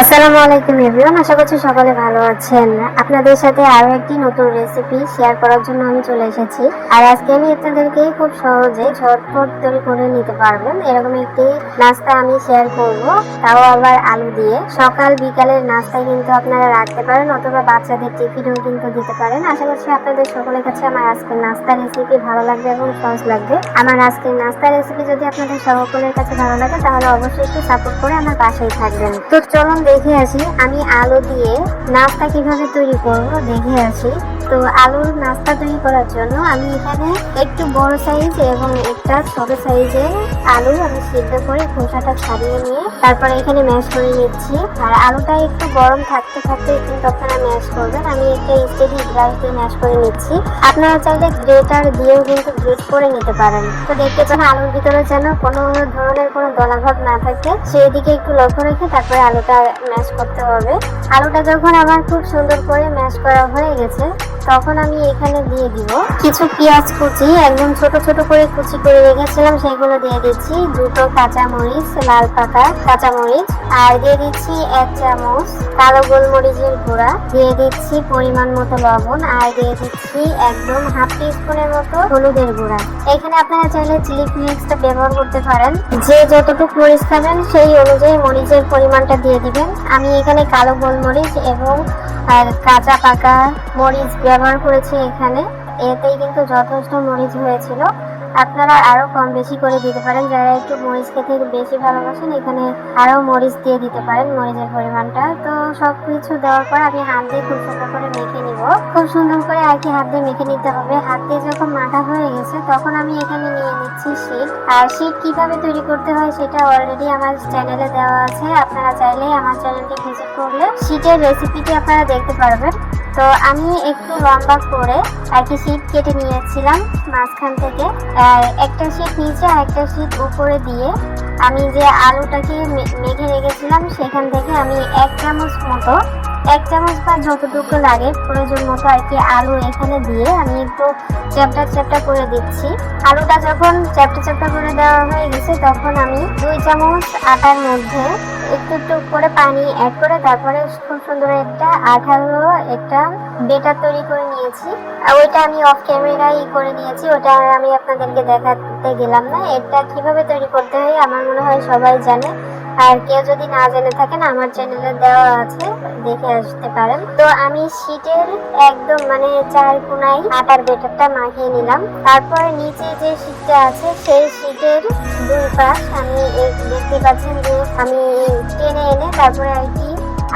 আসসালামু আলাইকুম এভরিওয়ান, আশা করছি সকলে ভালো আছেন। আপনাদের সাথে আরো একটি নতুন রেসিপি শেয়ার করার জন্য আমি চলে এসেছি। আর আজকে আমি আপনাদেরকে খুব সহজে ঝটপট তৈরি করে নিতে পারবেন এরকম একটি নাস্তা আমি শেয়ার করব, তাও আবার আলু দিয়ে। সকাল বিকালের নাস্তায় কিন্তু আপনারা রাখতে পারেন অথবা বাচ্চাদের টিফিনেও কিন্তু দিতে পারেন। আশা করছি আপনাদের সকলের কাছে আমার আজকের নাস্তা রেসিপি ভালো লাগবে এবং সহজ লাগবে। আমার আজকের নাস্তা রেসিপি যদি আপনাদের সকলের কাছে ভালো লাগে তাহলে অবশ্যই একটু সাপোর্ট করে আমার পাশেই থাকবেন। তো চলুন দেখে আসি আমি আলু দিয়ে নাস্তা কিভাবে তৈরি করব, দেখে আসি। তো আলুর নাস্তা তৈরি করার জন্য আমি এখানে একটু বড় সাইজ এবং একটা ছোট সাইজের আলু আমি সিদ্ধ করে খোসাটা ছাড়িয়ে নিয়ে তারপরে এখানে ম্যাশ করে নিচ্ছি। আর আলুটা একটু গরম থাকতে থাকতে কিন্তু আপনারা ম্যাশ করবেন। আমি একটা স্টেডি ব্রাশ দিয়ে ম্যাশ করে নিচ্ছি। আপনারা চাইলে গ্রেটার দিয়েও কিন্তু গ্রেট করে নিতে পারেন। তো দেখতে পাচ্ছেন আলুর ভিতরে যেন কোনো ধরনের কোনো দলাভাব না থাকে, সেই দিকে একটু লক্ষ্য রেখে তারপরে আলুটা ম্যাশ করতে হবে। আলুটা যখন আমার খুব সুন্দর করে ম্যাশ করা হয়ে গেছে তখন আমি এখানে দিয়ে দিব কিছু পেঁয়াজ কুচি, একদম ছোট ছোট করে কুচি করে রেখেছিলাম সেগুলো দিয়ে দিচ্ছি। দুটো কাঁচামরিচ, লাল পাকা কাঁচামরিচ, আর দিয়ে দিচ্ছি 1 চামচ কালো গোলমরিচের গুঁড়া, দিয়ে দিচ্ছি পরিমাণ মতো লবণ, আর দিয়ে দিচ্ছি একদম হাফ টিস্পুনের মতো হলুদের গুঁড়া। এখানে আপনারা চাইলে চিলি ফ্লেক্সটা ব্যবহার করতে পারেন। যে যতটুকু মরিচ খাবেন সেই অনুযায়ী মরিচের পরিমাণটা দিয়ে দিবেন। আমি এখানে কালো গোলমরিচ এবং কাঁচা পাকা মরিচ ব্যবহার করেছি এখানে, এতেই কিন্তু যথেষ্ট মরিচ হয়েছিল। আপনারা আরো কম বেশি করে দিতে পারেন, যারা একটু মরিচ খেতে বেশি ভালোবাসেন এখানে আরো মরিচ দিয়ে দিতে পারেন মরিচের পরিমাণটা। তো সবকিছু দেওয়ার পর আমি হাত দিয়ে খুব সুন্দর করে মেখে নিব, খুব সুন্দর করে আর কি হাত দিয়ে মেখে নিতে হবে। হাত দিয়ে যখন মাখা হয়ে গেছে তখন আমি এখানে নিয়ে নিচ্ছি শীট। আর শীট কিভাবে তৈরি করতে হয় সেটা অলরেডি আমার চ্যানেলে দেওয়া আছে, আপনারা চাইলে আমার চ্যানেলটি ভিজিট করলে শীটের রেসিপিটি আপনারা দেখতে পারবেন। তো আমি একটু লম্বা করে আর কি শীট কেটে নিয়েছিলাম মাঝখান থেকে, একটা শীট নিচে আর একটা শীট উপরে দিয়ে আমি যে আলুটাকে মেখে রেখেছিলাম সেখান থেকে আমি 1 চামচ মতো, 1 চামচ বা যতটুকু লাগে প্রয়োজন মতো আর কি আলু এখানে দিয়ে আমি একটু চ্যাপটা চ্যাপটা করে দিচ্ছি। আলুটা যখন চ্যাপটা চ্যাপটা করে দেওয়া হয়ে গেছে তখন আমি 2 চামচ আটার মধ্যে একটু একটু করে পানি অ্যাড করে তারপরে খুব সুন্দর একটা আঠালো একটা বেটার তৈরি করে নিয়েছি। ওইটা আমি অফ ক্যামেরায় করে নিয়েছি, ওটা আমি আপনাদেরকে দেখাতে গেলাম না। এটা কিভাবে তৈরি করতে হয় আমার মনে হয় সবাই জানে, আর কেউ যদি না জেনে থাকেন আমার চ্যানেলে দেওয়া আছে, দেখে আসতে পারেন। তো আমি শীটের একদম মানে 4 কোণায় আটার বেটারটা মাখিয়ে নিলাম। তারপরে নিচে যে শীটটা আছে সেই শীটের 2 পাশ আমি দেখতে পাচ্ছেন যে আমি টেনে এনে তারপরে আর কি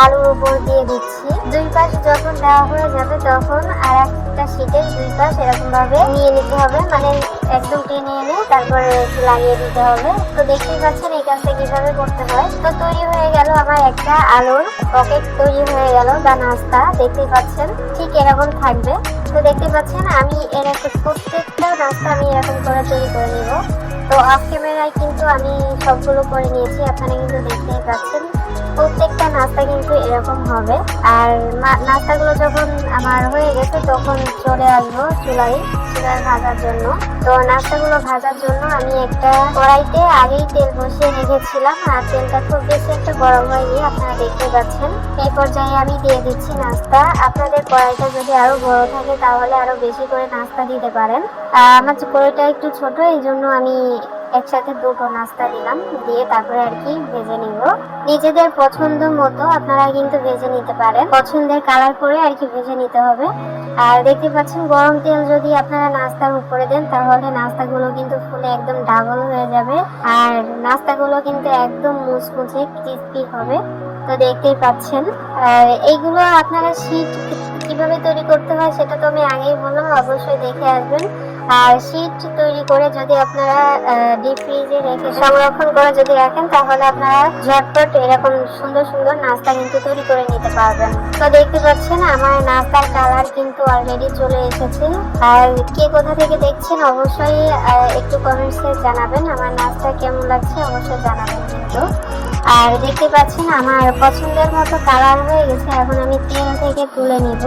আলুর উপর দিয়ে দিচ্ছি। 2 পাশ যখন দেওয়া হয়ে যাবে তখন আর একটা শীটের 2 পাশ এরকম ভাবে নিয়ে নিতে হবে, মানে একদম টেনে এনে তারপরে লাগিয়ে দিতে হবে। তো দেখতেই পাচ্ছেন এই কাজটা কিভাবে করতে হয়। তো তৈরি হয়ে গেল আমার একটা আলুর পকেট, তৈরি হয়ে গেল বা নাস্তা। দেখতেই পাচ্ছেন ঠিক এরকম থাকবে। তো দেখতে পাচ্ছেন আমি এরকম প্রত্যেকটা নাস্তা আমি এরকম করে তৈরি করে নিব। তো অফ ক্যামেরায় কিন্তু আমি সবগুলো করে নিয়েছি, আপনারা কিন্তু দেখতেই পাচ্ছেন প্রত্যেকটা নাস্তা কিন্তু এরকম হবে। আর নাস্তাগুলো যখন আমার হয়ে গেছে তখন চলে আসবো চুলায় ভাজার জন্য। তো নাস্তাগুলো ভাজার জন্য আমি একটা কড়াইতে আগেই তেল বসিয়ে রেখেছিলাম, আর তেলটা খুব বেশি একটা গরম হয়নি, আপনারা দেখতে পাচ্ছেন। এই পর্যায়ে আমি দিয়ে দিচ্ছি নাস্তা। আপনাদের কড়াইটা যদি আরো বড় থাকে তাহলে আরো বেশি করে নাস্তা দিতে পারেন। আমার কড়াইটা একটু ছোট, এই জন্য আমি একসাথে 2টো নাস্তা দিলাম, দিয়ে তারপরে আর কি ভেজে নিব। নিজেদের পছন্দ মতো আপনারা কিন্তু ভেজে নিতে পারেন, পছন্দের কালার করে আর কি ভেজে নিতে হবে। আর দেখতে পাচ্ছেন গরম তেল যদি আপনারা নাস্তার উপরে দেন তাহলে নাস্তাগুলো কিন্তু ফুলে একদম ডাবল হয়ে যাবে, আর নাস্তাগুলো কিন্তু একদম মুচমুচে ক্রিস্পি হবে। তো দেখতেই পাচ্ছেন। এইগুলো আপনারা শীট কিভাবে তৈরি করতে হয় সেটা তো আমি আগেই বললাম, অবশ্যই দেখে আসবেন। আর শীট তৈরি করে যদি আপনারা ডিপ ফ্রিজে রেখে সংরক্ষণ করে যদি রাখেন তাহলে আপনারা ঝটপট এরকম সুন্দর সুন্দর নাস্তা কিন্তু তৈরি করে নিতে পারবেন। তো দেখতে পাচ্ছেন আমার নাস্তার কালার কিন্তু অলরেডি চলে এসেছে। আর কে কোথা থেকে দেখছেন অবশ্যই একটু কমেন্টসে জানাবেন, আমার নাস্তা কেমন লাগছে অবশ্যই জানাবেন কিন্তু। আর দেখতে পাচ্ছেন আমার পছন্দের মতো কালার হয়ে গেছে, এখন আমি তেল থেকে তুলে নিব।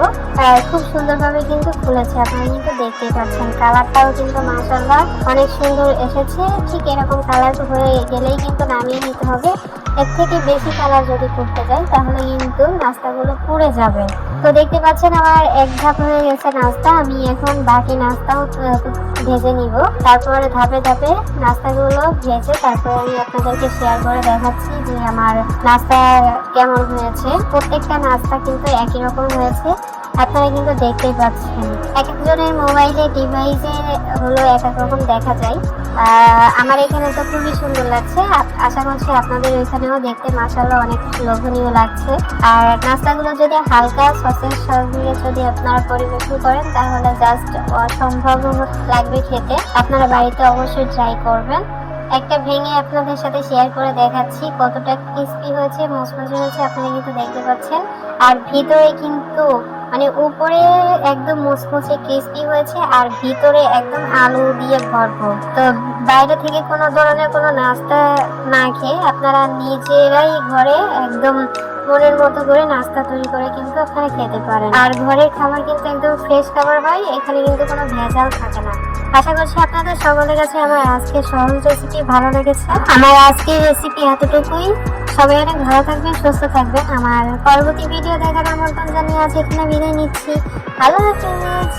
খুব সুন্দরভাবে কিন্তু ফুলেছে, আপনারা কিন্তু দেখতেই পাচ্ছেন। কালারটাও কিন্তু মাশাআল্লাহ অনেক সুন্দর এসেছে। ঠিক এরকম কালার হয়ে গেলেই কিন্তু নামিয়ে নিতে হবে। এর থেকে বেশি কালার যদি করতে যাই তাহলে কিন্তু নাস্তাগুলো পুড়ে যাবে। তো দেখতে পাচ্ছেন আমার এক ধাপ হয়ে গেছে নাস্তা, আমি এখন বাকি নাস্তাও ভেজে নিব। তারপরে ধাপে ধাপে নাস্তাগুলো ভেজে তারপরে আমি আপনাদেরকে শেয়ার করে দেখাচ্ছি যে আমার নাস্তা কেমন হয়েছে। প্রত্যেকটা নাস্তা কিন্তু একই রকম হয়েছে, আপনারা কিন্তু দেখতেই পাচ্ছেন। এক একজনের মোবাইলে ডিভাইসে হলো এক এক রকম দেখা যায়। আমার এখানে তো খুবই সুন্দর লাগছে, আশা করছি আপনাদের ওইখানেও দেখতে মাশাআল্লাহ অনেক লোভনীয় লাগছে। আর নাস্তাগুলো যদি হালকা সসের সঙ্গে যদি আপনারা পরিবেশন করেন তাহলে জাস্ট অসম্ভব লাগবে খেতে। আপনারা বাড়িতে অবশ্যই ট্রাই করবেন। একটা ভেঙে আপনাদের সাথে শেয়ার করে দেখাচ্ছি কতটা ক্রিস্পি হয়েছে, মুচমুচে হয়েছে, আপনারা কিন্তু দেখতে পাচ্ছেন। আর ভিতরে কিন্তু মানে উপরে একদম মুচমুচে ক্রিস্পি হয়েছে আর ভিতরে একদম আলু দিয়ে ভরপুর। তো বাইরে থেকে কোনো ধরনের কোনো নাস্তা না খেয়ে আপনারা নিজেরাই ঘরে একদম মনের মতো করে নাস্তা তৈরি করে কিন্তু আপনারা খেতে পারেন। আর ঘরের খাবার কিন্তু একদম ফ্রেশ খাবার হয়, এখানে কিন্তু কোনো ভেজাল থাকে না। আশা করছি আপনাদের সকলের কাছে আমার আজকের সহজ রেসিপি ভালো লেগেছে। আমার আজকের রেসিপি এতটুকুই। সবাই অনেক ভালো থাকবেন, সুস্থ থাকবেন। আমার পরবর্তী ভিডিও দেখার আমন্ত্রণ জানিয়ে আজ এখানে বিদায় নিচ্ছি। আল্লাহ হাফেজ।